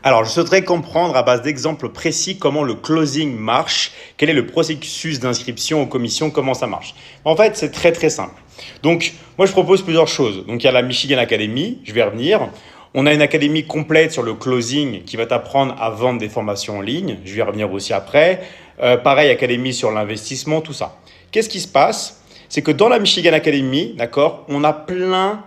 Alors, je souhaiterais comprendre à base d'exemples précis comment le closing marche, quel est le processus d'inscription aux commissions, comment ça marche. En fait, c'est très très simple. Donc, moi, je propose plusieurs choses. Donc, il y a la Michigan Academy, je vais revenir. On a une académie complète sur le closing qui va t'apprendre à vendre des formations en ligne. Je vais y revenir aussi après. Pareil, académie sur l'investissement, tout ça. Qu'est-ce qui se passe? C'est que dans la Michigan Academy, d'accord, on a plein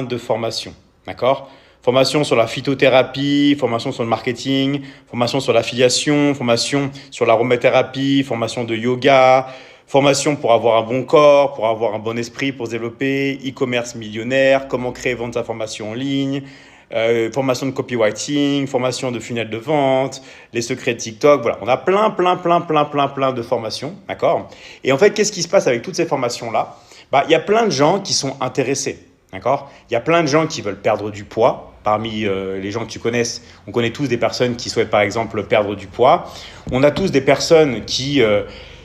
de formations, d'accord? Formation sur la phytothérapie, formation sur le marketing, formation sur l'affiliation, formation sur l'aromathérapie, formation de yoga, formation pour avoir un bon corps, pour avoir un bon esprit, pour se développer, e-commerce millionnaire, comment créer et vendre sa formation en ligne, formation de copywriting, formation de funnel de vente, les secrets de TikTok. Voilà, on a plein de formations, d'accord? Et en fait, qu'est-ce qui se passe avec toutes ces formations-là? Il y a plein de gens qui sont intéressés, d'accord? Il y a plein de gens qui veulent perdre du poids. Parmi les gens que tu connaisses, on connaît tous des personnes qui souhaitent par exemple perdre du poids. On a tous des personnes qui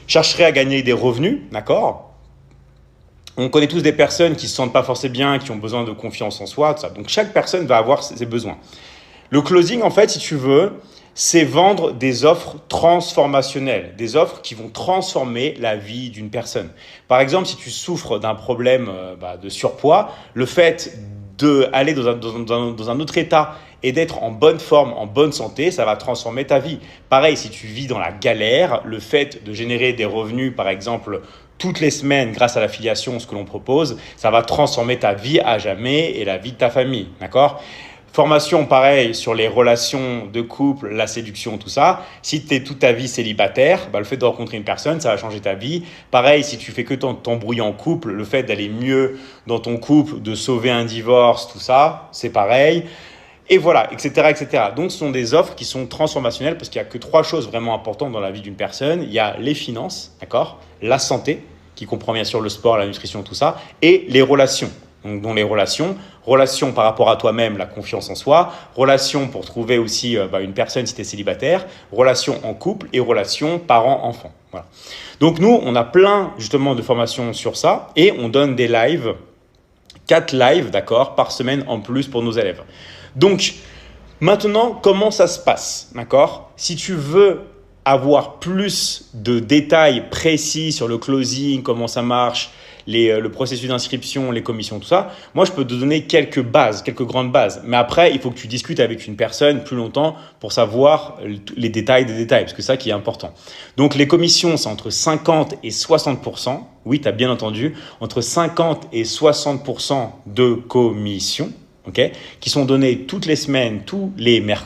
chercheraient à gagner des revenus, d'accord? On connaît tous des personnes qui ne se sentent pas forcément bien, qui ont besoin de confiance en soi, tout ça. Donc chaque personne va avoir ses besoins. Le closing, en fait, si tu veux, c'est vendre des offres transformationnelles, des offres qui vont transformer la vie d'une personne. Par exemple, si tu souffres d'un problème de surpoids, le fait d'aller dans un autre état et d'être en bonne forme, en bonne santé, ça va transformer ta vie. Pareil, si tu vis dans la galère, le fait de générer des revenus, par exemple, toutes les semaines grâce à l'affiliation, ce que l'on propose, ça va transformer ta vie à jamais et la vie de ta famille, d'accord ? Formation, pareil, sur les relations de couple, la séduction, tout ça. Si tu es toute ta vie célibataire, le fait de rencontrer une personne, ça va changer ta vie. Pareil, si tu fais que t'embrouiller en couple, le fait d'aller mieux dans ton couple, de sauver un divorce, tout ça, c'est pareil. Et voilà, etc. Donc, ce sont des offres qui sont transformationnelles parce qu'il n'y a que 3 choses vraiment importantes dans la vie d'une personne. Il y a les finances, d'accord ? La santé, qui comprend bien sûr le sport, la nutrition, tout ça, et les relations. Donc, dans les relations par rapport à toi-même, la confiance en soi, relations pour trouver aussi une personne si tu es célibataire, relations en couple et relations parents-enfants. Voilà. Donc, nous, on a plein justement de formations sur ça et on donne des lives, 4 lives, d'accord, par semaine en plus pour nos élèves. Donc, maintenant, comment ça se passe, d'accord ? Si tu veux avoir plus de détails précis sur le closing, comment ça marche, le processus d'inscription, les commissions, tout ça, moi, je peux te donner quelques grandes bases. Mais après, il faut que tu discutes avec une personne plus longtemps pour savoir les détails des détails, parce que c'est ça qui est important. Donc, les commissions, c'est entre 50 et 60%. Oui, tu as bien entendu, entre 50 et 60% de commissions. Okay, qui sont donnés toutes les semaines, tous les mercredis.